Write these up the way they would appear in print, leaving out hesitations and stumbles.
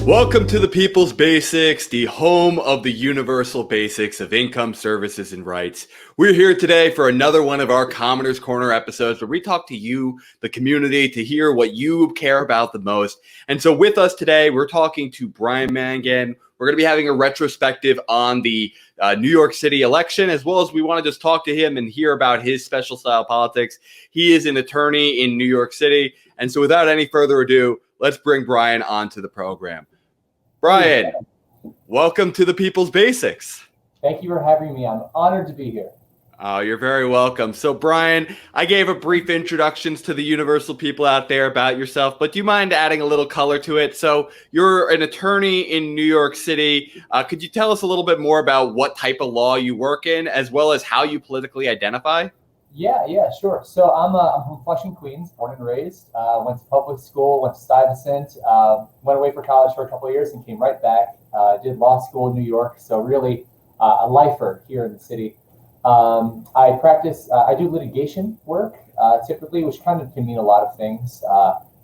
Welcome to the People's Basics, the home of the universal basics of income, services, and rights. We're here today for another one of our Commoners Corner episodes where we talk to you, the community, to hear what you care about the most. And so with us today, we're talking to Brian Mangan. We're going to be having a retrospective on the New York City election, as well as we want to just talk to him and hear about his special style politics. He is an attorney in New York City. And so without any further ado, let's bring Brian onto the program. Brian, welcome to the People's Basics. Thank you for having me. I'm honored to be here. Oh, you're very welcome. So, Brian, I gave a brief introductions to the universal people out there about yourself, but do you mind adding a little color to it? So, you're an attorney in New York City. Could you tell us a little bit more about what type of law you work in, as well as how you politically identify? Yeah, sure. So I'm from Flushing, Queens, born and raised. Went to public school, went to Stuyvesant, went away for college for a couple of years and came right back. Did law school in New York, so really a lifer here in the city. I practice, I do litigation work typically, which kind of can mean a lot of things.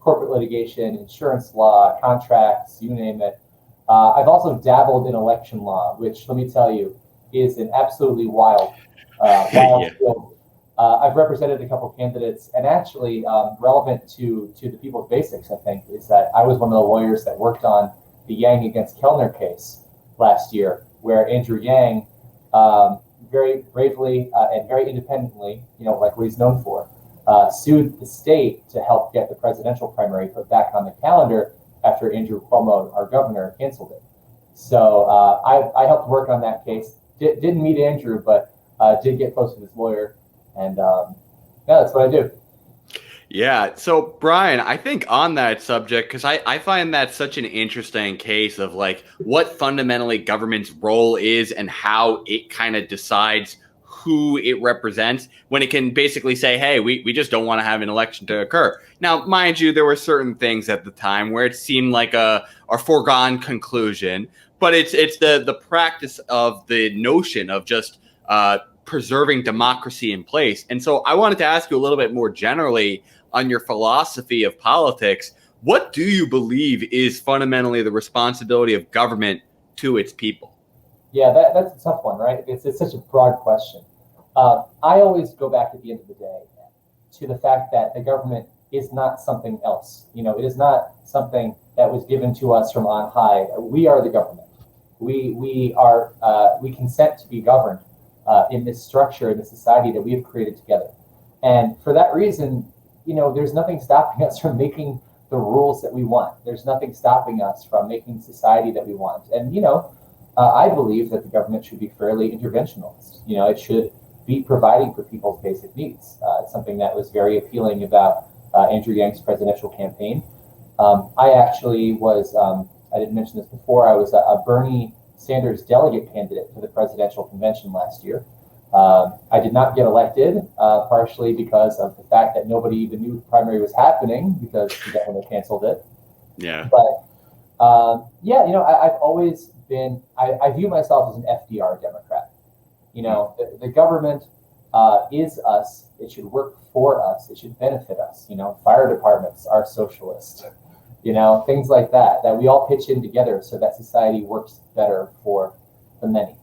Corporate litigation, insurance law, contracts, you name it. I've also dabbled in election law, which let me tell you is an absolutely wild field. I've represented a couple of candidates, and actually relevant to the People's Basics, I think, is that I was one of the lawyers that worked on the Yang against Kellner case last year, where Andrew Yang very bravely and very independently, like what he's known for, sued the state to help get the presidential primary put back on the calendar after Andrew Cuomo, our governor, canceled it. So I helped work on that case. Didn't meet Andrew, but did get close to his lawyer. And that's what I do. Yeah. So, Brian, I think on that subject, because I find that such an interesting case of like what fundamentally government's role is and how it kind of decides who it represents when it can basically say, hey, we just don't want to have an election to occur. Now, mind you, there were certain things at the time where it seemed like a foregone conclusion, but it's the practice of the notion of just preserving democracy in place. And so I wanted to ask you a little bit more generally on your philosophy of politics. What do you believe is fundamentally the responsibility of government to its people? Yeah, that's a tough one, right? It's such a broad question. I always go back at the end of the day to the fact that the government is not something else. It is not something that was given to us from on high. We are the government. We consent to be governed in this structure, in this society that we have created together. And for that reason, there's nothing stopping us from making the rules that we want. There's nothing stopping us from making society that we want. And, I believe that the government should be fairly interventionalist. It should be providing for people's basic needs. It's something that was very appealing about Andrew Yang's presidential campaign. I actually was, I didn't mention this before, I was a Bernie Sanders delegate candidate for the presidential convention last year. I did not get elected, partially because of the fact that nobody even knew the primary was happening because the government canceled it. Yeah. But I've always been, I view myself as an FDR Democrat. The government is us. It should work for us. It should benefit us. Fire departments are socialist. Things like that we all pitch in together so that society works better for the many.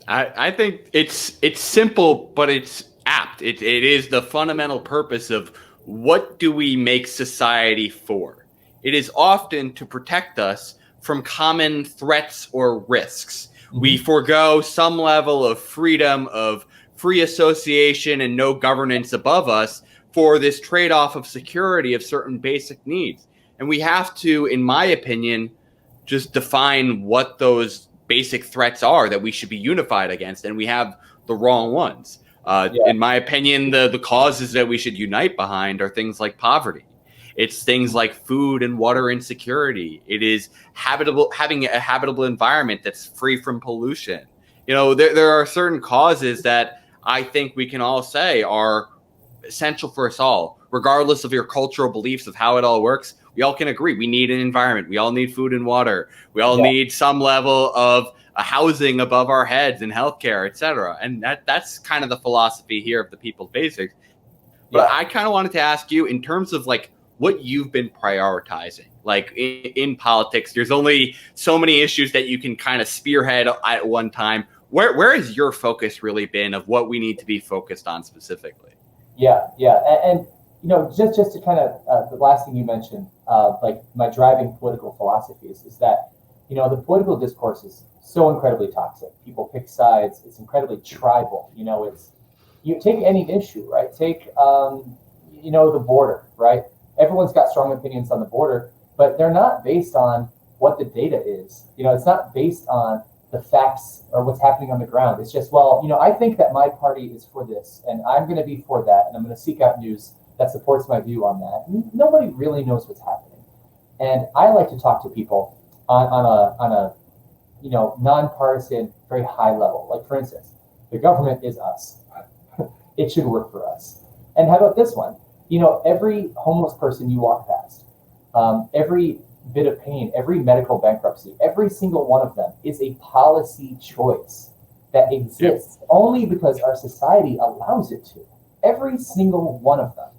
I think it's simple, but it's apt. It is the fundamental purpose of what do we make society for? It is often to protect us from common threats or risks. Mm-hmm. We forego some level of freedom, of free association and no governance above us for this trade-off of security of certain basic needs. And we have to, in my opinion, just define what those basic threats are that we should be unified against. And we have the wrong ones. In my opinion, the causes that we should unite behind are things like poverty. It's things like food and water insecurity. It is having a habitable environment that's free from pollution. There are certain causes that I think we can all say are essential for us all, regardless of your cultural beliefs of how it all works. We all can agree we need an environment. We all need food and water. We all need some level of housing above our heads and healthcare, et cetera. And that's kind of the philosophy here of the People's Basics. But I kind of wanted to ask you, in terms of like what you've been prioritizing. Like in politics, there's only so many issues that you can kind of spearhead at one time. Where has your focus really been of what we need to be focused on specifically? Yeah, and just to kind of the last thing you mentioned, like my driving political philosophies is that the political discourse is so incredibly toxic. People pick sides. It's incredibly tribal. It's you take any issue, right? Take the border, right? Everyone's got strong opinions on the border, but they're not based on what the data is. It's not based on the facts or what's happening on the ground. It's just, I think that my party is for this, and I'm going to be for that, and I'm going to seek out news that supports my view on that. Nobody really knows what's happening, and I like to talk to people on a nonpartisan, very high level. Like, for instance, the government is us. It should work for us. And how about this one? Every homeless person you walk past, every bit of pain, every medical bankruptcy, every single one of them is a policy choice that exists only because our society allows it to. Every single one of them.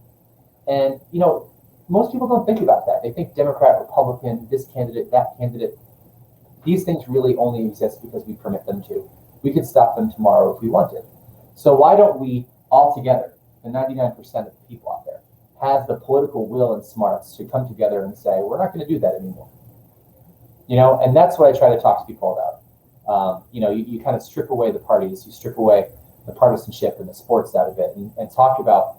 And, most people don't think about that. They think Democrat, Republican, this candidate, that candidate. These things really only exist because we permit them to. We could stop them tomorrow if we wanted. So why don't we all together, the 99% of the people out there, have the political will and smarts to come together and say, we're not going to do that anymore. And that's what I try to talk to people about. You kind of strip away the parties, you strip away the partisanship and the sports out of it, and talk about,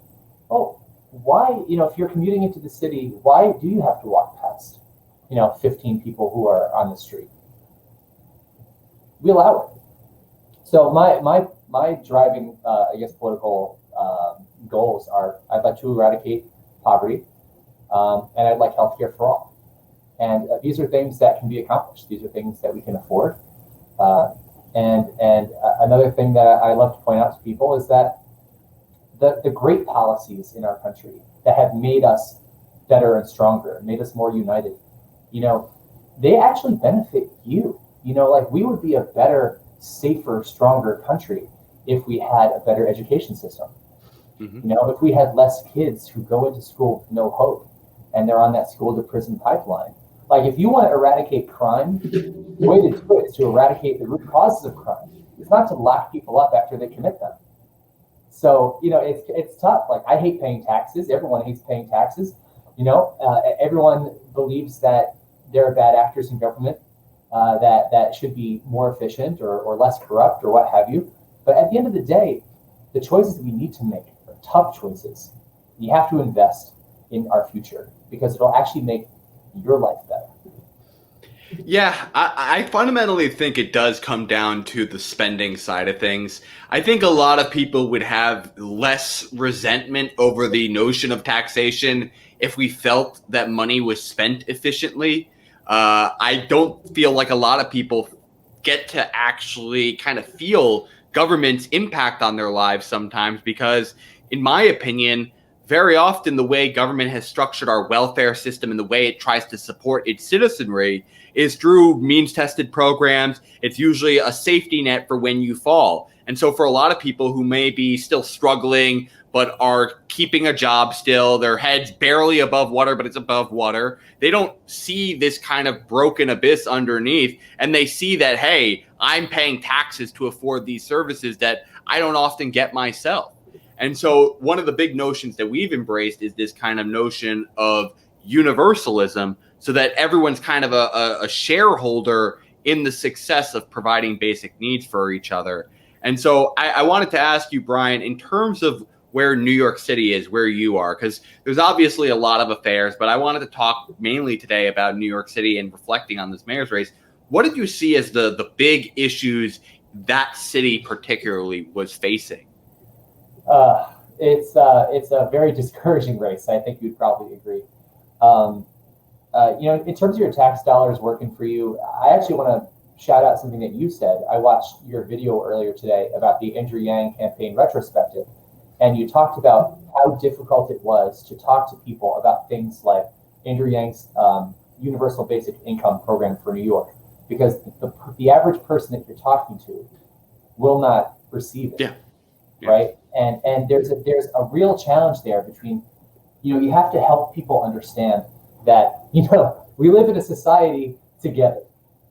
why, if you're commuting into the city, why do you have to walk past, 15 people who are on the street? We allow it. So my driving, political goals are: I'd like to eradicate poverty, and I'd like healthcare for all. And these are things that can be accomplished. These are things that we can afford. And another thing that I love to point out to people is that the great policies in our country that have made us better and stronger, made us more united, they actually benefit you. Like, we would be a better, safer, stronger country if we had a better education system. Mm-hmm. If we had less kids who go into school with no hope and they're on that school to prison pipeline. Like, if you want to eradicate crime, the way to do it is to eradicate the root causes of crime. It's not to lock people up after they commit them. So, it's tough. Like, I hate paying taxes. Everyone hates paying taxes. Everyone believes that there are bad actors in government that should be more efficient or less corrupt or what have you. But at the end of the day, the choices that we need to make are tough choices. You have to invest in our future because it'll actually make your life better. Yeah, I fundamentally think it does come down to the spending side of things. I think a lot of people would have less resentment over the notion of taxation if we felt that money was spent efficiently. I don't feel like a lot of people get to actually kind of feel government's impact on their lives sometimes because, in my opinion, very often the way government has structured our welfare system and the way it tries to support its citizenry is through means-tested programs. It's usually a safety net for when you fall. And so for a lot of people who may be still struggling but are keeping a job still, their head's barely above water, but it's above water, they don't see this kind of broken abyss underneath, and they see that, hey, I'm paying taxes to afford these services that I don't often get myself. And so one of the big notions that we've embraced is this kind of notion of universalism, so that everyone's kind of a shareholder in the success of providing basic needs for each other. And so I wanted to ask you, Brian, in terms of where New York City is, where you are, because there's obviously a lot of affairs, but I wanted to talk mainly today about New York City and reflecting on this mayor's race. What did you see as the big issues that city particularly was facing? It's a very discouraging race. I think you'd probably agree. In terms of your tax dollars working for you, I actually want to shout out something that you said. I watched your video earlier today about the Andrew Yang campaign retrospective, and you talked about how difficult it was to talk to people about things like Andrew Yang's universal basic income program for New York, because the average person that you're talking to will not receive it. Yeah. Right. And there's a real challenge there between, You have to help people understand that, we live in a society together,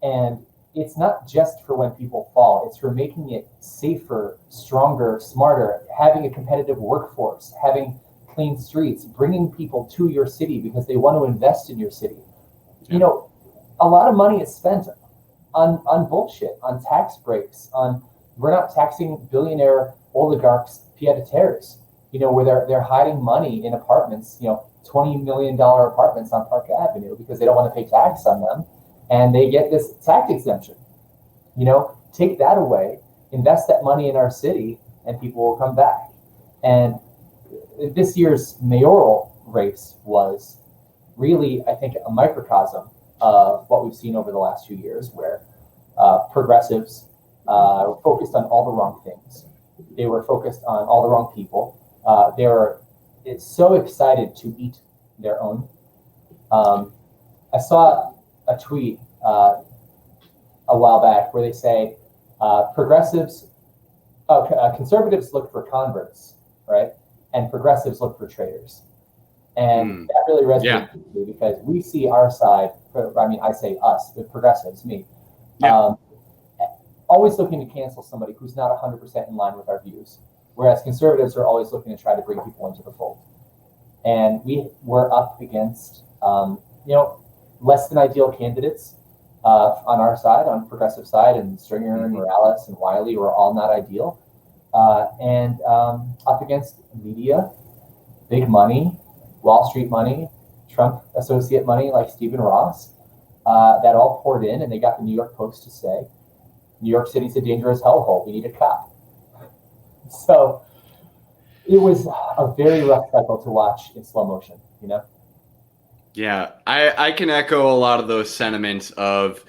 and it's not just for when people fall, it's for making it safer, stronger, smarter, having a competitive workforce, having clean streets, bringing people to your city because they want to invest in your city. A lot of money is spent on bullshit, on tax breaks, we're not taxing billionaire oligarchs pied-a-terres, where they're hiding money in apartments, $20 million apartments on Park Avenue because they don't want to pay tax on them, and they get this tax exemption. Take that away, invest that money in our city, and people will come back. And this year's mayoral race was really, I think, a microcosm of what we've seen over the last 2 years, where progressives were focused on all the wrong things. They were focused on all the wrong people. They were so excited to eat their own. I saw a tweet a while back where they say conservatives look for converts, right? And progressives look for traitors. And that really resonates with me because we see our side, I say us, the progressives, me, always looking to cancel somebody who's not 100% in line with our views. Whereas conservatives are always looking to try to bring people into the fold. And we were up against, less than ideal candidates on our side, on progressive side, and Stringer and Morales and Wiley were all not ideal. And up against media, big money, Wall Street money, Trump associate money like Stephen Ross, that all poured in, and they got the New York Post to say, New York City's a dangerous hellhole. We need a cop. So it was a very rough cycle to watch in slow motion, Yeah, I can echo a lot of those sentiments of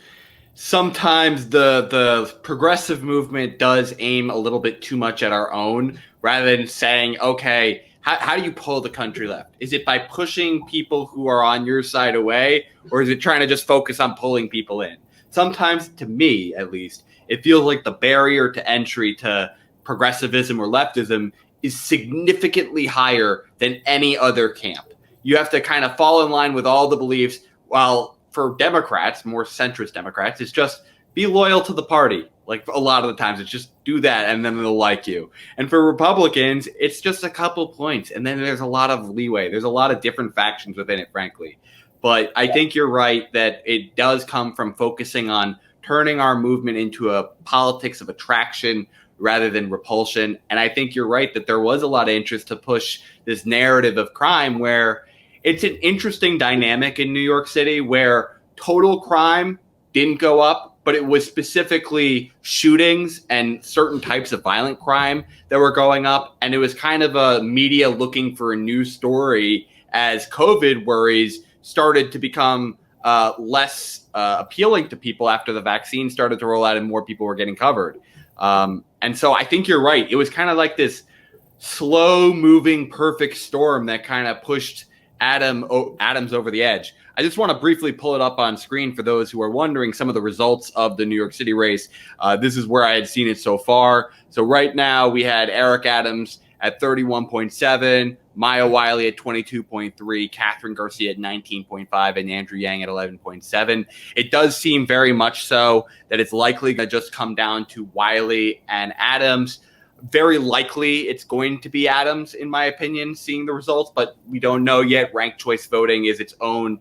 sometimes the progressive movement does aim a little bit too much at our own rather than saying, okay, how do you pull the country left? Is it by pushing people who are on your side away, or is it trying to just focus on pulling people in? Sometimes, to me at least, it feels like the barrier to entry to progressivism or leftism is significantly higher than any other camp. You have to kind of fall in line with all the beliefs, while for Democrats, more centrist Democrats, it's just be loyal to the party. Like a lot of the times, it's just do that and then they'll like you. And for Republicans, it's just a couple points. And then there's a lot of leeway. There's a lot of different factions within it, frankly. But I think you're right that it does come from focusing on turning our movement into a politics of attraction rather than repulsion. And I think you're right that there was a lot of interest to push this narrative of crime, where it's an interesting dynamic in New York City where total crime didn't go up, but it was specifically shootings and certain types of violent crime that were going up. And it was kind of a media looking for a new story as COVID worries started to become less appealing to people after the vaccine started to roll out and more people were getting covered. And so I think you're right. It was kind of like this slow moving perfect storm that kind of pushed Adams over the edge. I just want to briefly pull it up on screen for those who are wondering some of the results of the New York City race. This is where I had seen it so far. So right now we had Eric Adams at 31.7, Maya Wiley at 22.3, Catherine Garcia at 19.5, and Andrew Yang at 11.7. It does seem very much so that it's likely to just come down to Wiley and Adams. Very likely it's going to be Adams, in my opinion, seeing the results, but we don't know yet. Ranked choice voting is its own,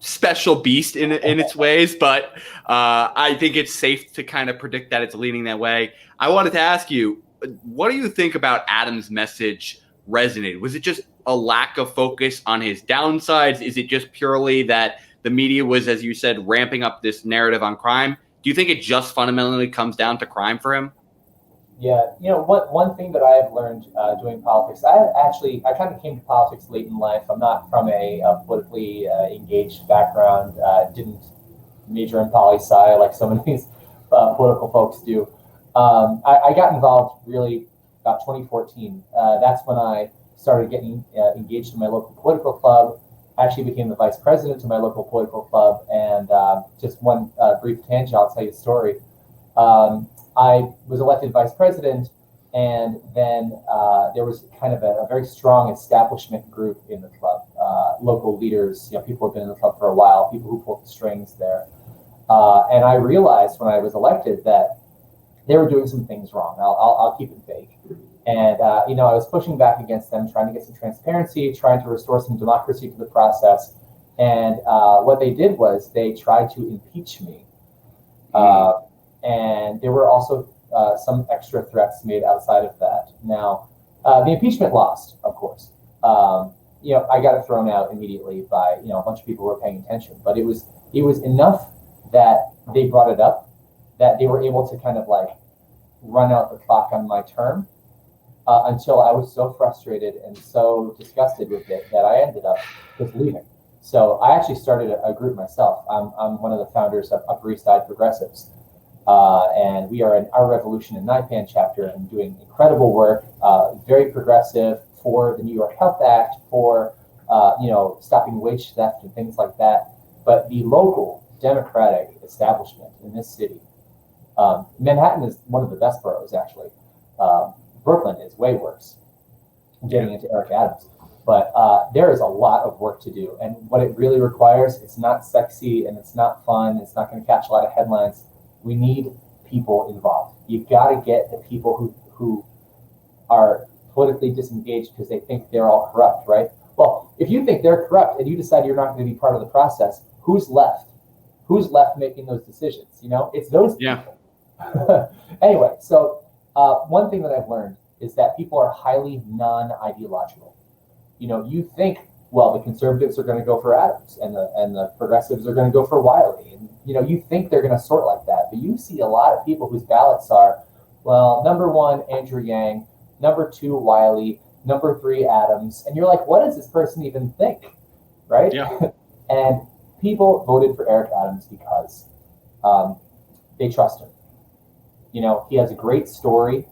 special beast in its ways, but I think it's safe to kind of predict that it's leaning that way. I wanted to ask you, what do you think about Adams' message resonated? Was it just a lack of focus on his downsides? Is it just purely that the media was, as you said, ramping up this narrative on crime? Do you think it just fundamentally comes down to crime for him? Yeah, one thing that I have learned doing politics, I kind of came to politics late in life. I'm not from a politically engaged background. Didn't major in poli-sci like some of these political folks do. I got involved really about 2014. That's when I started getting engaged in my local political club. I actually became the vice president of my local political club. And just one brief tangent, I'll tell you a story. I was elected vice president, And then there was kind of a very strong establishment group in the club, local leaders, people who've been in the club for a while, people who pulled the strings there. And I realized when I was elected that they were doing some things wrong. I'll keep it vague. And, I was pushing back against them, trying to get some transparency, trying to restore some democracy to the process. And what they did was they tried to impeach me. And there were also some extra threats made outside of that. Now, the impeachment lost, of course. I got it thrown out immediately by a bunch of people who were paying attention. But it was enough that they brought it up, that they were able to kind of like run out the clock on my term until I was so frustrated and so disgusted with it that I ended up just leaving. So I actually started a group myself. I'm one of the founders of Upper East Side Progressives. And we are in Our Revolution in Naipan chapter and doing incredible work, very progressive for the New York Health Act, for stopping wage theft and things like that. But the local Democratic establishment in this city, Manhattan is one of the best boroughs, actually. Brooklyn is way worse. I'm getting into Eric Adams. But there is a lot of work to do. And what it really requires, it's not sexy and it's not fun. It's not going to catch a lot of headlines. We need people involved. You've got to get the people who are politically disengaged because they think they're all corrupt, right? Well, if you think they're corrupt and you decide you're not going to be part of the process, who's left? Who's left making those decisions? It's those people. Anyway, so one thing that I've learned is that people are highly non-ideological. You think, well, the conservatives are going to go for Adams and the progressives are going to go for Wiley. And, you think they're going to sort like that. But you see a lot of people whose ballots are, well, number 1, Andrew Yang, number 2, Wiley, number 3, Adams. And you're like, what does this person even think? Right? Yeah. And people voted for Eric Adams because they trust him. He has a great story.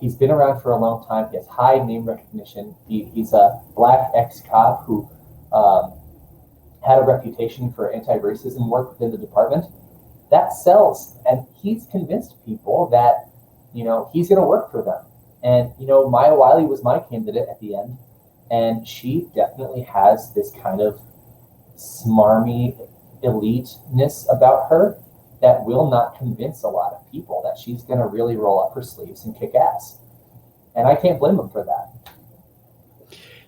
He's been around for a long time. He has high name recognition. He's a black ex-cop who had a reputation for anti-racism work within the department. That sells. And he's convinced people that, he's going to work for them. And, Maya Wiley was my candidate at the end. And she definitely has this kind of smarmy eliteness about her that will not convince a lot of people that she's going to really roll up her sleeves and kick ass. And I can't blame them for that.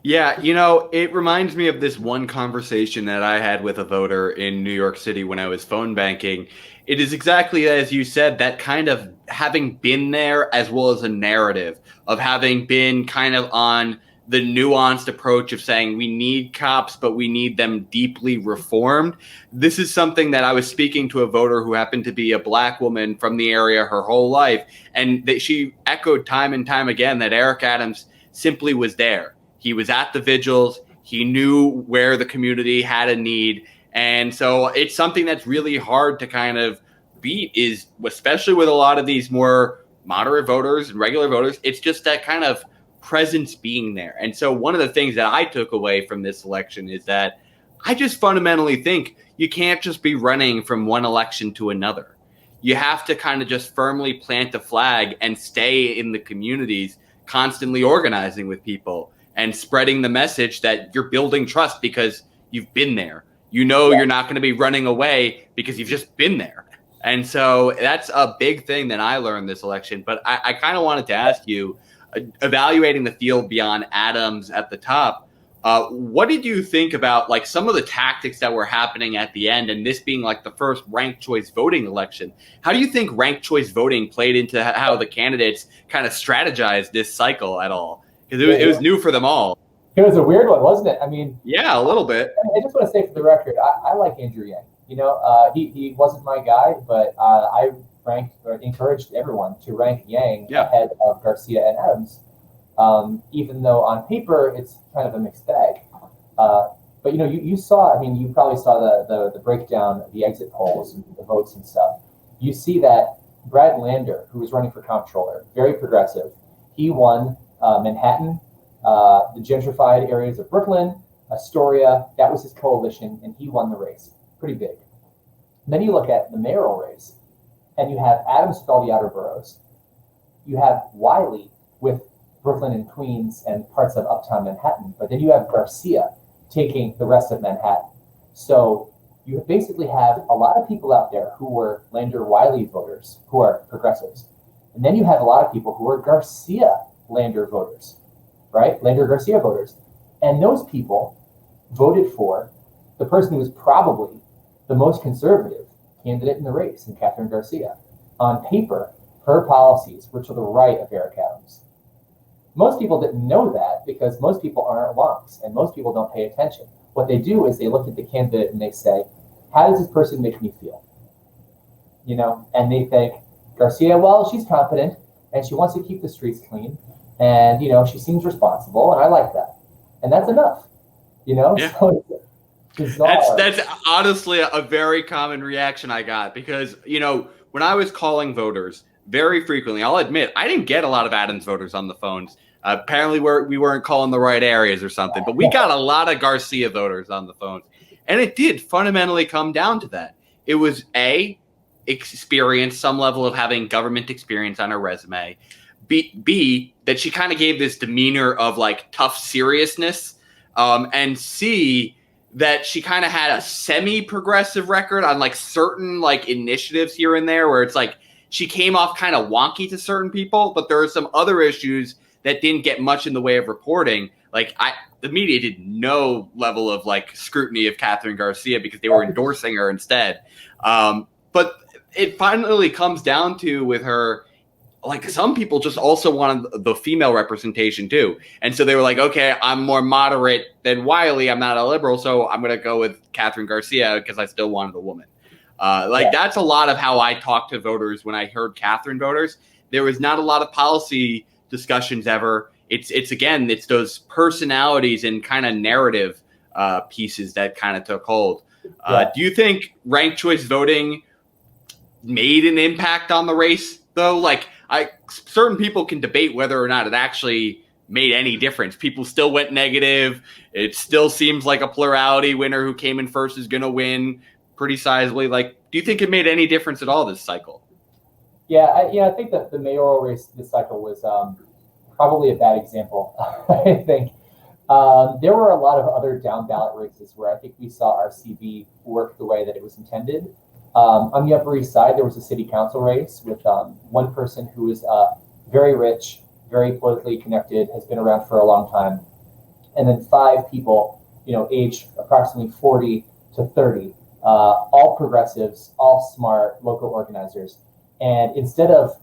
Yeah, it reminds me of this one conversation that I had with a voter in New York City when I was phone banking. It is exactly as you said, that kind of having been there, as well as a narrative of having been kind of on the nuanced approach of saying we need cops, but we need them deeply reformed. This is something that I was speaking to a voter who happened to be a black woman from the area her whole life. And that she echoed time and time again that Eric Adams simply was there. He was at the vigils. He knew where the community had a need. And so it's something that's really hard to kind of beat, is especially with a lot of these more moderate voters and regular voters. It's just that kind of presence being there. And so one of the things that I took away from this election is that I just fundamentally think you can't just be running from one election to another. You have to kind of just firmly plant the flag and stay in the communities, constantly organizing with people and spreading the message that you're building trust because you've been there. You're not going to be running away because you've just been there. And so that's a big thing that I learned this election. But I kind of wanted to ask you, evaluating the field beyond Adams at the top, what did you think about like some of the tactics that were happening at the end, and this being like the first ranked choice voting election? How do you think ranked choice voting played into how the candidates kind of strategized this cycle at all? Because it was new for them all. It was a weird one, wasn't it? I mean, yeah, a little bit. I just want to say for the record, I like Andrew Yang. He wasn't my guy, but I encouraged everyone to rank Yang ahead of Garcia and Adams, even though on paper it's kind of a mixed bag. But you saw, you probably saw the breakdown of the exit polls and the votes and stuff. You see that Brad Lander, who was running for comptroller, very progressive, he won Manhattan, the gentrified areas of Brooklyn, Astoria. That was his coalition, and he won the race. Pretty big. And then you look at the mayoral race, and you have Adams with all the outer boroughs. You have Wiley with Brooklyn and Queens and parts of uptown Manhattan. But then you have Garcia taking the rest of Manhattan. So you basically have a lot of people out there who were Lander Wiley voters who are progressives. And then you have a lot of people who are Garcia Lander voters, right? Lander Garcia voters. And those people voted for the person who was probably the most conservative candidate in the race, in Catherine Garcia. On paper, her policies were to the right of Eric Adams. Most people didn't know that because most people aren't wonks and most people don't pay attention. What they do is they look at the candidate and they say, how does this person make me feel? You know, and they think, Garcia, well, she's competent and she wants to keep the streets clean and, you know, she seems responsible and I like that. And that's enough, you know? Yeah. So it's bizarre. That's honestly a very common reaction I got because, you know, when I was calling voters very frequently, I'll admit, I didn't get a lot of Adams voters on the phones. Apparently we weren't calling the right areas or something, but we got a lot of Garcia voters on the phone. And it did fundamentally come down to that. It was experience, some level of having government experience on her resume. B, that she kind of gave this demeanor of like tough seriousness. And C, that she kind of had a semi-progressive record on like certain like initiatives here and there where it's like she came off kind of wonky to certain people, but there are some other issues that didn't get much in the way of reporting. Like the media did no level of like scrutiny of Catherine Garcia because they were endorsing her instead. But it finally comes down to with her, like some people just also wanted the female representation too. And so they were like, okay, I'm more moderate than Wiley. I'm not a liberal. So I'm going to go with Catherine Garcia because I still wanted a woman. That's a lot of how I talked to voters when I heard Catherine voters. There was not a lot of policy discussions ever. It's those personalities and kind of narrative pieces that kind of took hold. Do you think ranked choice voting made an impact on the race though? Like certain people can debate whether or not it actually made any difference. People still went negative. It still seems like a plurality winner who came in first is going to win pretty sizably. Like, do you think it made any difference at all this cycle? Yeah, I think that the mayoral race this cycle was probably a bad example. I think there were a lot of other down ballot races where I think we saw RCV work the way that it was intended. On the Upper East Side, there was a city council race with one person who is very rich, very politically connected, has been around for a long time, and then 5 people, you know, age approximately 40 to 30, all progressives, all smart local organizers. And instead of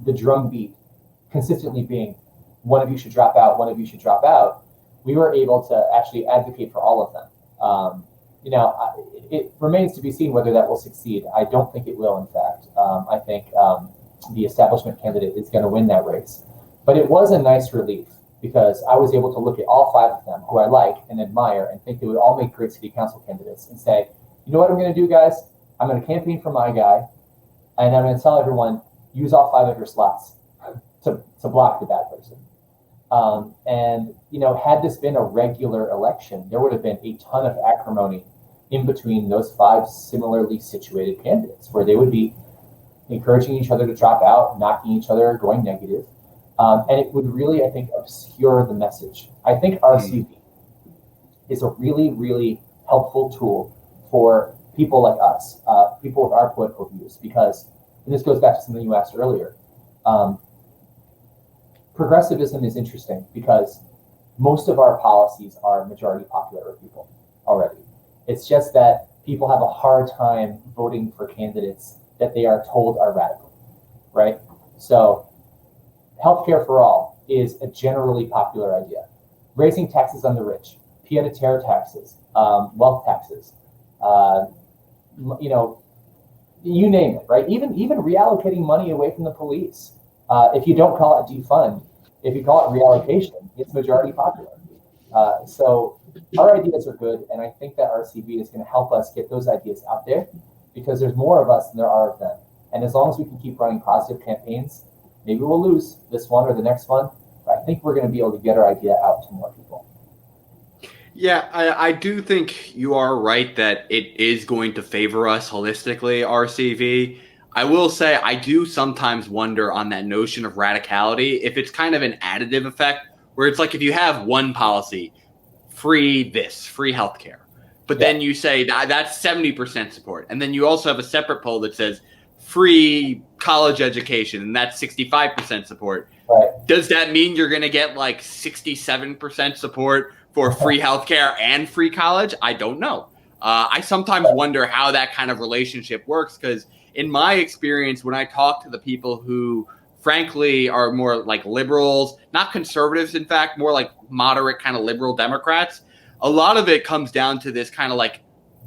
the drumbeat consistently being, one of you should drop out, one of you should drop out, we were able to actually advocate for all of them. It remains to be seen whether that will succeed. I don't think it will, in fact. I think the establishment candidate is going to win that race. But it was a nice relief because I was able to look at all 5 of them who I like and admire and think they would all make great city council candidates and say, you know what I'm going to do, guys? I'm going to campaign for my guy, and I'm going to tell everyone, use all 5 of your slots to block the bad person. And, you know, had this been a regular election, there would have been a ton of acrimony in between those 5 similarly situated candidates where they would be encouraging each other to drop out, knocking each other, going negative. And it would really, I think, obscure the message. I think RCV is a really, really helpful tool for people like us, people with our political views, because, and this goes back to something you asked earlier, progressivism is interesting because most of our policies are majority popular with people already. It's just that people have a hard time voting for candidates that they are told are radical, right? So healthcare for all is a generally popular idea. Raising taxes on the rich, pied-à-terre taxes, wealth taxes, you name it, right? Even reallocating money away from the police. If you don't call it defund, if you call it reallocation, it's majority popular. So our ideas are good, and I think that RCV is going to help us get those ideas out there because there's more of us than there are of them. And as long as we can keep running positive campaigns, maybe we'll lose this one or the next one, but I think we're going to be able to get our idea out to more people. Yeah, I do think you are right that it is going to favor us holistically, RCV. I will say I do sometimes wonder on that notion of radicality if it's kind of an additive effect where it's like if you have one policy, free this, free healthcare, but Yeah. then you say that's 70% support. And then you also have a separate poll that says free college education, and that's 65% support. Right. Does that mean you're going to get like 67% support for free healthcare and free college? I don't know. I sometimes wonder how that kind of relationship works because in my experience, when I talk to the people who frankly are more like liberals, not conservatives, in fact, more like moderate kind of liberal Democrats, a lot of it comes down to this kind of like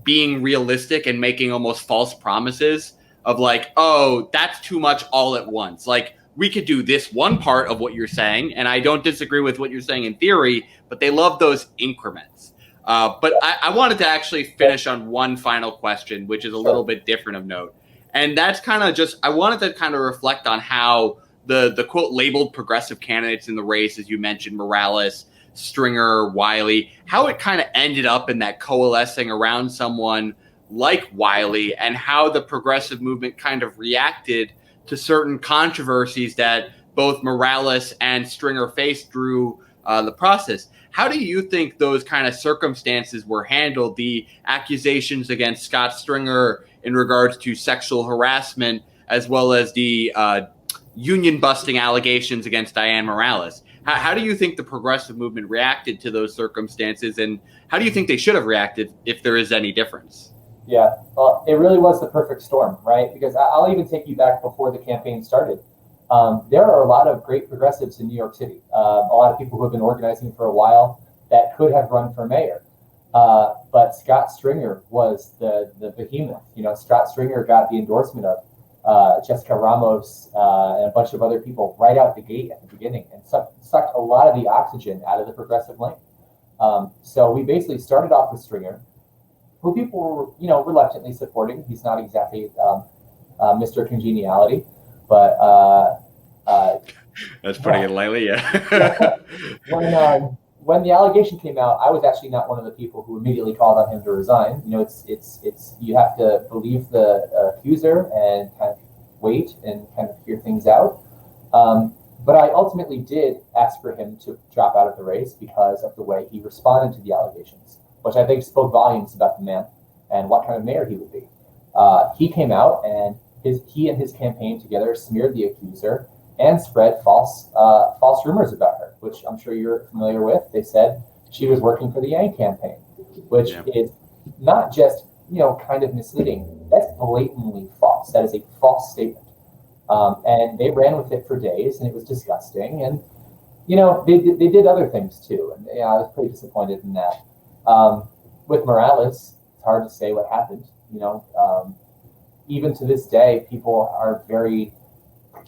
being realistic and making almost false promises of like, oh, that's too much all at once. Like, we could do this one part of what you're saying, and I don't disagree with what you're saying in theory, but they love those increments. But I wanted to actually finish on one final question, which is a little bit different of note. And that's kind of just, I wanted to kind of reflect on how the quote labeled progressive candidates in the race, as you mentioned, Morales, Stringer, Wiley, how it kind of ended up in that coalescing around someone like Wiley and how the progressive movement kind of reacted to certain controversies that both Morales and Stringer faced through the process. How do you think those kind of circumstances were handled? The accusations against Scott Stringer in regards to sexual harassment, as well as the union busting allegations against Diane Morales. How do you think the progressive movement reacted to those circumstances, and how do you think they should have reacted if there is any difference? Yeah, well, it really was the perfect storm, right? Because I'll even take you back before the campaign started. There are a lot of great progressives in New York City, a lot of people who have been organizing for a while that could have run for mayor. But Scott Stringer was the behemoth. You know, Scott Stringer got the endorsement of Jessica Ramos and a bunch of other people right out the gate at the beginning and sucked a lot of the oxygen out of the progressive lane. So we basically started off with Stringer, who people were, you know, reluctantly supporting. He's not exactly Mr. Congeniality, but that's putting it lightly, yeah. When the allegation came out, I was actually not one of the people who immediately called on him to resign. You know, it's you have to believe the accuser and kind of wait and kind of hear things out. But I ultimately did ask for him to drop out of the race because of the way he responded to the allegations, which I think spoke volumes about the man and what kind of mayor he would be. He came out and he and his campaign together smeared the accuser and spread false rumors about her, which I'm sure you're familiar with. They said she was working for the Yang campaign, which is not just, you know, kind of misleading. That's blatantly false. That is a false statement. And they ran with it for days, and it was disgusting. And, you know, they did other things too. And I was pretty disappointed in that. With Morales, it's hard to say what happened. You know, even to this day, people are very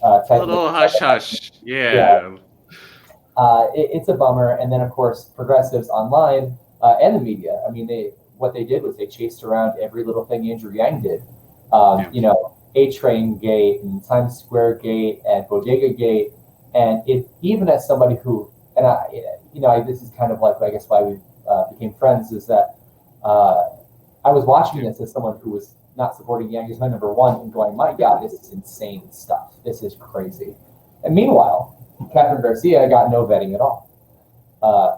a little hush hush. Yeah. It's a bummer. And then, of course, progressives online and the media. I mean, what they did was they chased around every little thing Andrew Yang did. You know, A-Train Gate and Times Square Gate and Bodega Gate. And even as somebody who, and this is kind of like, I guess, why we became friends, is that I was watching this as someone who was not supporting Yang as my number one and going, my God, this is insane stuff. This is crazy. And meanwhile, Catherine Garcia got no vetting at all.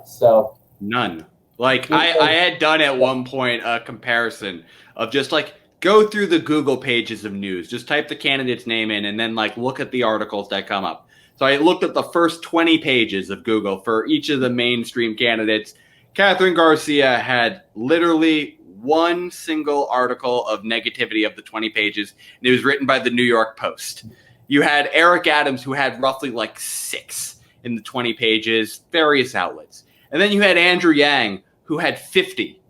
So none. Like I had done at one point a comparison of just like go through the Google pages of news, just type the candidate's name in and then like look at the articles that come up. So I looked at the first 20 pages of Google for each of the mainstream candidates. Catherine Garcia had literally one single article of negativity of the 20 pages, and it was written by the New York Post. You had Eric Adams, who had roughly like 6 in the 20 pages, various outlets. And then you had Andrew Yang, who had 50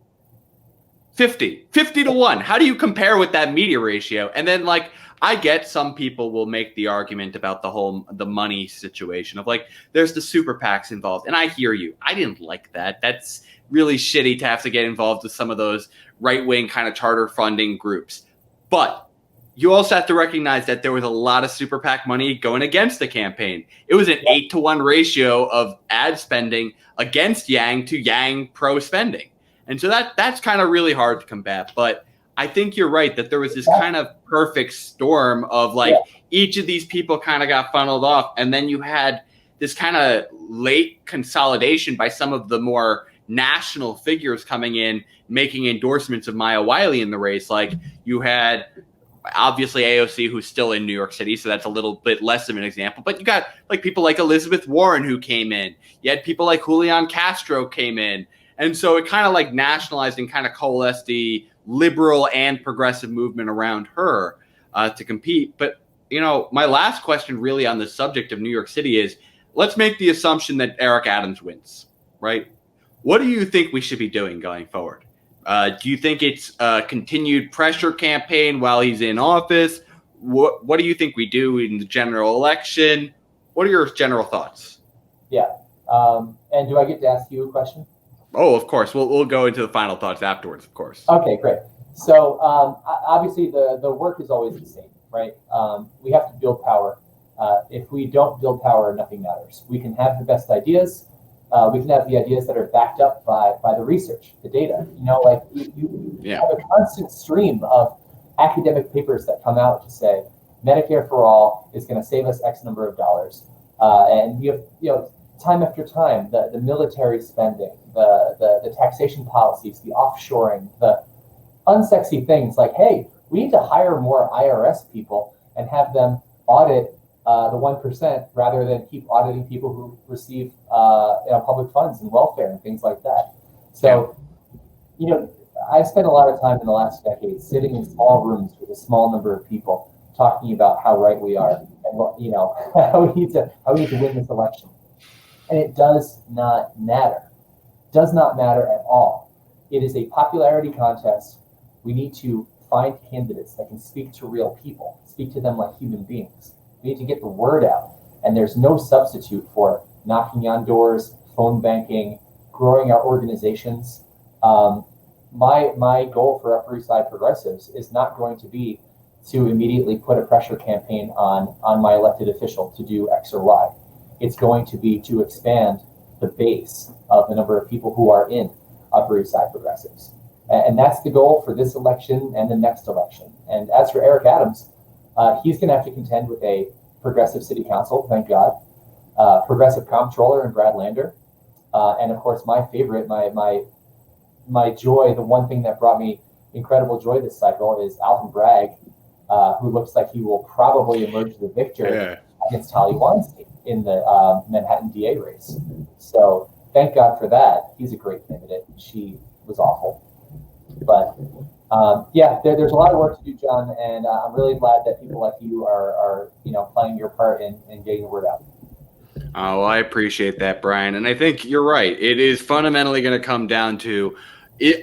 to 1. How do you compare with that media ratio? And then, like, I get some people will make the argument about the money situation of like, there's the super PACs involved. And I hear you. I didn't like that. That's really shitty to have to get involved with some of those right-wing kind of charter funding groups. But you also have to recognize that there was a lot of super PAC money going against the campaign. It was an 8-to-1 ratio of ad spending against Yang to Yang pro spending. And so that's kind of really hard to combat. But I think you're right that there was this kind of perfect storm of like each of these people kind of got funneled off, and then you had this kind of late consolidation by some of the more national figures coming in, making endorsements of Maya Wiley in the race. Like you had obviously AOC, who's still in New York City, so that's a little bit less of an example. But you got like people like Elizabeth Warren who came in. You had people like Julian Castro came in. And so it kind of like nationalized and kind of coalesced the liberal and progressive movement around her to compete. But, you know, my last question really on the subject of New York City is, let's make the assumption that Eric Adams wins, right? What do you think we should be doing going forward? Do you think it's a continued pressure campaign while he's in office? What do you think we do in the general election? What are your general thoughts? Yeah. And do I get to ask you a question? Oh, of course. We'll go into the final thoughts afterwards, of course. Okay, great. So obviously the work is always the same, right? We have to build power. If we don't build power, nothing matters. We can have the best ideas. We can have the ideas that are backed up by the research, the data. You know, like you have a constant stream of academic papers that come out to say Medicare for all is going to save us X number of dollars, and you have time after time the military spending, the taxation policies, the offshoring, the unsexy things like, hey, we need to hire more IRS people and have them audit the 1% rather than keep auditing people who receive public funds and welfare and things like that. So, I've spent a lot of time in the last decade sitting in small rooms with a small number of people talking about how right we are and how we need to win this election. And it does not matter. Does not matter at all. It is a popularity contest. We need to find candidates that can speak to real people, speak to them like human beings. We need to get the word out. And there's no substitute for knocking on doors, phone banking, growing our organizations. My goal for Upper East Side Progressives is not going to be to immediately put a pressure campaign on my elected official to do X or Y. It's going to be to expand the base of the number of people who are in Upper East Side Progressives. And that's the goal for this election and the next election. And as for Eric Adams, he's going to have to contend with a progressive city council, thank God, progressive comptroller in Brad Lander, and of course my favorite, my joy, the one thing that brought me incredible joy this cycle is Alvin Bragg, who looks like he will probably emerge the victor against Holly Weinstein in the Manhattan DA race. So thank God for that. He's a great candidate. She was awful. But there's a lot of work to do, John, and I'm really glad that people like you are playing your part in getting the word out. Oh, I appreciate that, Brian. And I think you're right. It is fundamentally going to come down to,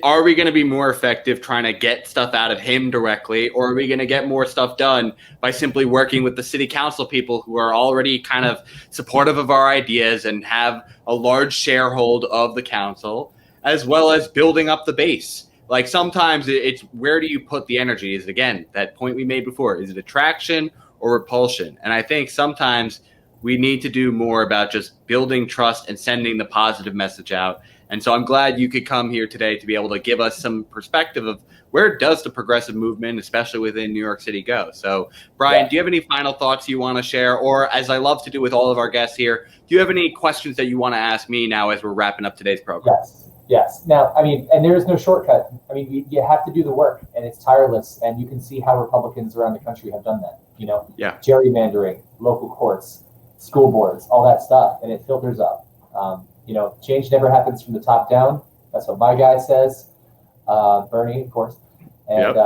are we going to be more effective trying to get stuff out of him directly, or are we going to get more stuff done by simply working with the city council people who are already kind of supportive of our ideas and have a large sharehold of the council, as well as building up the base? Like sometimes it's where do you put the energy? Is it, again, that point we made before, is it attraction or repulsion? And I think sometimes we need to do more about just building trust and sending the positive message out. And so I'm glad you could come here today to be able to give us some perspective of where does the progressive movement, especially within New York City, go? So, Brian, do you have any final thoughts you want to share? Or, as I love to do with all of our guests here, do you have any questions that you want to ask me now as we're wrapping up today's program? Yes. Now, and there is no shortcut. You have to do the work, and it's tireless. And you can see how Republicans around the country have done that. Gerrymandering, local courts, school boards, all that stuff, and it filters up. Change never happens from the top down. That's what my guy says, Bernie, of course. And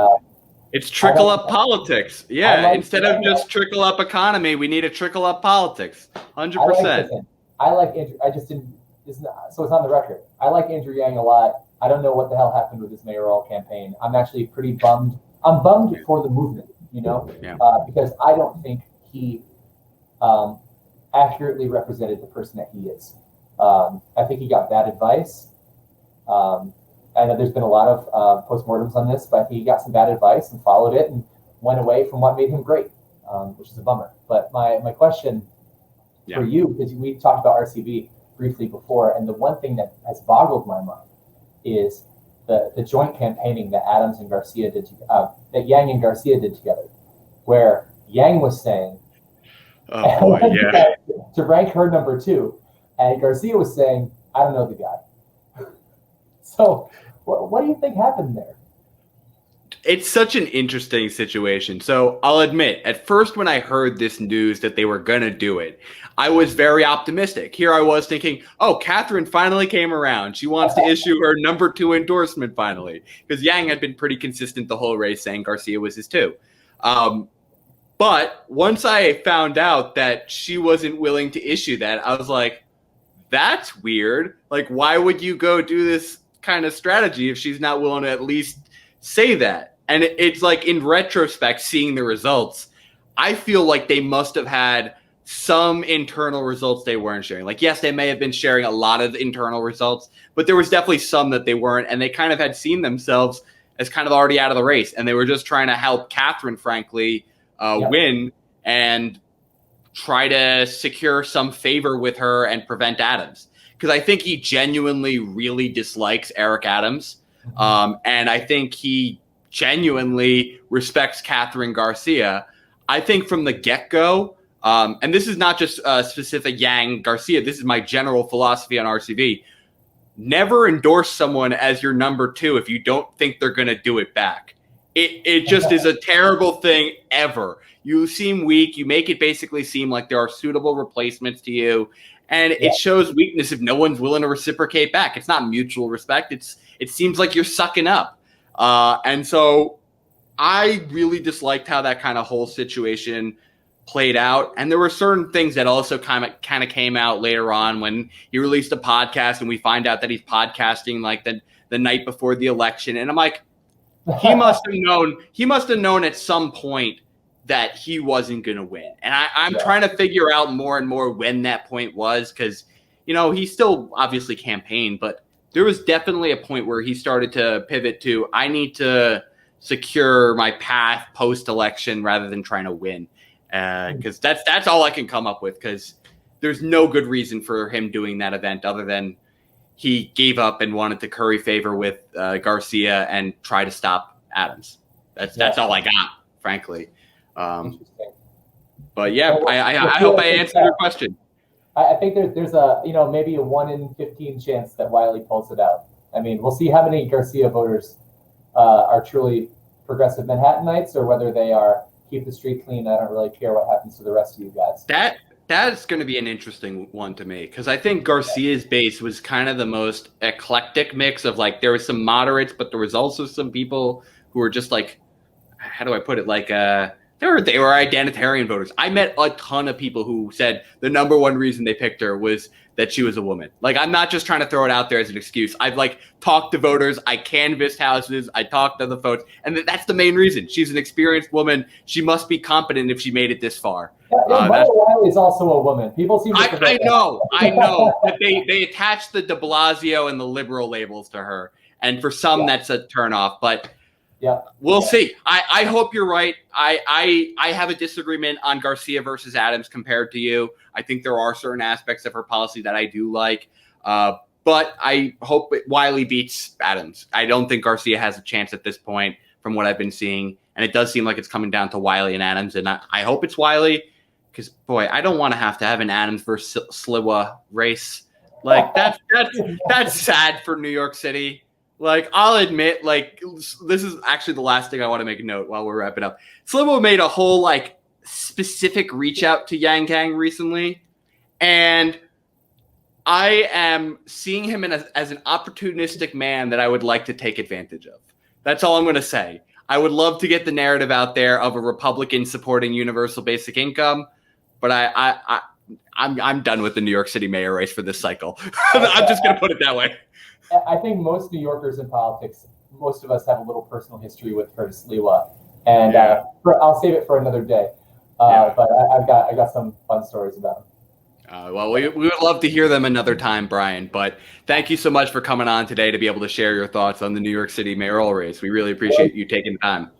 it's trickle up politics. Yeah, instead of just trickle up economy, we need a trickle up politics. 100%. I like Andrew. So it's on the record. I like Andrew Yang a lot. I don't know what the hell happened with his mayoral campaign. I'm actually pretty bummed. I'm bummed for the movement, because I don't think he accurately represented the person that he is. I think he got bad advice. I know there's been a lot of postmortems on this, but he got some bad advice and followed it and went away from what made him great, which is a bummer. But my question for you, because we talked about RCV briefly before, and the one thing that has boggled my mind is the joint campaigning that Adams and Garcia did, that Yang and Garcia did together, where Yang was saying, "Oh boy, yeah," to rank her number 2, and Garcia was saying, "I don't know the guy." So, what do you think happened there? It's such an interesting situation. So I'll admit, at first when I heard this news that they were going to do it, I was very optimistic. Here I was thinking, oh, Catherine finally came around. She wants to issue her number 2 endorsement finally. Because Yang had been pretty consistent the whole race saying Garcia was his 2. But once I found out that she wasn't willing to issue that, I was like, that's weird. Like, why would you go do this kind of strategy if she's not willing to at least say that? And it's like, in retrospect, seeing the results, I feel like they must have had some internal results they weren't sharing. Like, yes, they may have been sharing a lot of internal results, but there was definitely some that they weren't. And they kind of had seen themselves as kind of already out of the race. And they were just trying to help Catherine, frankly, win and try to secure some favor with her and prevent Adams. Because I think he genuinely really dislikes Eric Adams. And I think he genuinely respects Catherine Garcia. I think from the get-go, and this is not just specific Yang Garcia, this is my general philosophy on RCV, never endorse someone as your number 2 if you don't think they're going to do it back. It just is a terrible thing ever. You seem weak. You make it basically seem like there are suitable replacements to you. And it shows weakness if no one's willing to reciprocate back. It's not mutual respect. It seems like you're sucking up. And so I really disliked how that kind of whole situation played out. And there were certain things that also kind of came out later on when he released a podcast and we find out that he's podcasting like the night before the election. And I'm like, he must have known at some point that he wasn't going to win. And I'm trying to figure out more and more when that point was, because, he still obviously campaigned, but there was definitely a point where he started to pivot to, I need to secure my path post-election rather than trying to win. Because that's all I can come up with, because there's no good reason for him doing that event other than he gave up and wanted to curry favor with Garcia and try to stop Adams. That's all I got, frankly. Interesting. But yeah, I hope I answered your question. I think there's a maybe a 1 in 15 chance that Wiley pulls it out. I mean, we'll see how many Garcia voters are truly progressive Manhattanites or whether they are keep the street clean. I don't really care what happens to the rest of you guys. That's going to be an interesting one to me, because I think Garcia's base was kind of the most eclectic mix of, like, there was some moderates, but there was also some people who were just like, how do I put it? Like, they were identitarian voters. I met a ton of people who said the number one reason they picked her was that she was a woman. Like, I'm not just trying to throw it out there as an excuse. I've talked to voters. I canvassed houses. I talked to the folks. And that's the main reason. She's an experienced woman. She must be competent if she made it this far. Maya Wiley is also a woman. People seem to I know. But they attach the de Blasio and the liberal labels to her. And for some, that's a turnoff. But we'll see. I hope you're right. I have a disagreement on Garcia versus Adams compared to you. I think there are certain aspects of her policy that I do like. But I hope Wiley beats Adams. I don't think Garcia has a chance at this point from what I've been seeing. And it does seem like it's coming down to Wiley and Adams. And I hope it's Wiley, because, boy, I don't want to have an Adams versus Sliwa race. Like, that's sad for New York City. Like, I'll admit, like, this is actually the last thing I want to make a note while we're wrapping up. Sliwa made a whole, specific reach out to Yang Gang recently. And I am seeing him as an opportunistic man that I would like to take advantage of. That's all I'm going to say. I would love to get the narrative out there of a Republican supporting universal basic income, but I'm done with the New York City mayor race for this cycle. I'm just going to put it that way. I think most New Yorkers in politics, most of us have a little personal history with Curtis Sliwa, and I'll save it for another day. But I got some fun stories about him. Well, we would love to hear them another time, Brian. But thank you so much for coming on today to be able to share your thoughts on the New York City mayoral race. We really appreciate you taking the time.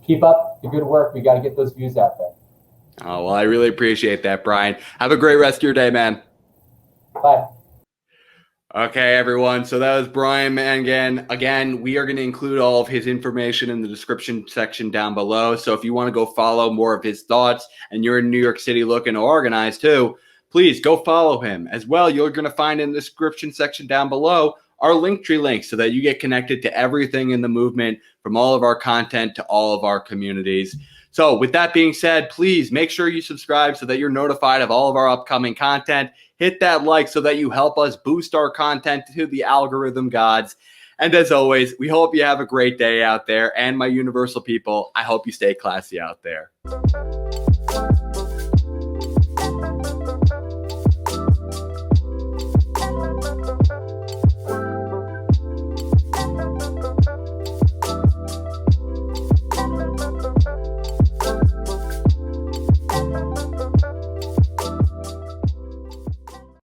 Keep up the good work. We got to get those views out there. Oh, well, I really appreciate that, Brian. Have a great rest of your day, man. Bye. Okay, everyone. So that was Brian Mangan. Again, we are going to include all of his information in the description section down below. So if you want to go follow more of his thoughts and you're in New York City looking to organize too, please go follow him. As well, you're going to find in the description section down below our Linktree link so that you get connected to everything in the movement, from all of our content to all of our communities. So with that being said, please make sure you subscribe so that you're notified of all of our upcoming content. Hit that like so that you help us boost our content to the algorithm gods. And as always, we hope you have a great day out there. And my universal people, I hope you stay classy out there.